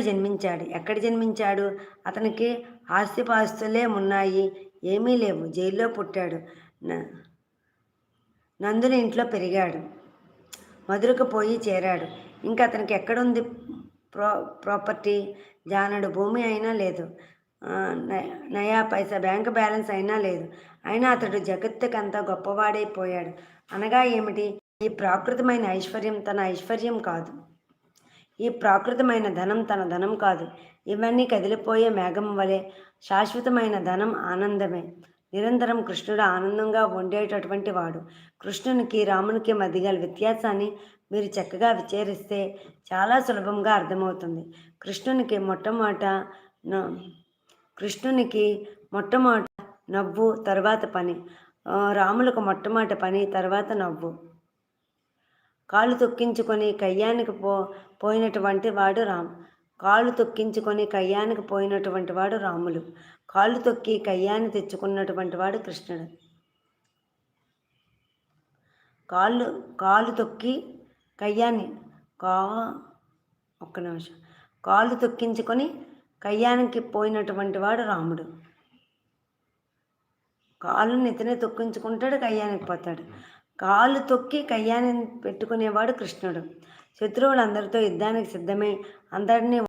జన్మించాడు. ఎక్కడ జన్మించాడు? అతనికి ఆస్తిపాస్తులే ఉన్నాయి. ఏమీ లేవు. జైల్లో పుట్టాడు. న నందుని ఇంట్లో పెరిగాడు. మధురకు పోయి చేరాడు. ఇంకా అతనికి ఎక్కడుంది ప్రో ప్రాపర్టీ? జానెడు భూమి అయినా లేదు. నయా పైసా బ్యాంక్ బ్యాలెన్స్ అయినా లేదు. అయినా అతడు జగత్తుకంతా గొప్పవాడైపోయాడు. అనగా ఏమిటి? ఈ ప్రాకృతమైన ఐశ్వర్యం తన ఐశ్వర్యం కాదు. ఈ ప్రాకృతమైన ధనం తన ధనం కాదు. ఇవన్నీ కదిలిపోయే మేఘం వలె. శాశ్వతమైన ధనం ఆనందమే. నిరంతరం కృష్ణుడు ఆనందంగా ఉండేటటువంటి వాడు. కృష్ణునికి రామునికి మధ్య గల వ్యత్యాసాన్ని మీరు చక్కగా విచారిస్తే చాలా సులభంగా అర్థమవుతుంది. కృష్ణునికి మొట్టమొదట నవ్వు, తర్వాత పని. రాములకు మొట్టమొదట పని, తర్వాత నవ్వు. కాళ్ళు తొక్కించుకొని కయ్యానికి పోయినటువంటి వాడు కాళ్ళు తొక్కించుకొని కయ్యానికి పోయినటువంటి వాడు రాములు. కాళ్ళు తొక్కి కయ్యాన్ని తెచ్చుకున్నటువంటి వాడు కృష్ణుడు. కాళ్ళు తొక్కి కయ్యాన్ని ఒక్క నిమిషం. కాళ్ళు తొక్కించుకొని కయ్యానికి పోయినటువంటి వాడు రాముడు. కాళ్ళని ఇతనే తొక్కించుకుంటాడు, కయ్యానికి పోతాడు. కాళ్ళు తొక్కి కయ్యాన్ని పెట్టుకునేవాడు కృష్ణుడు. శత్రువులందరితో యుద్ధానికి సిద్ధమై అందరినీ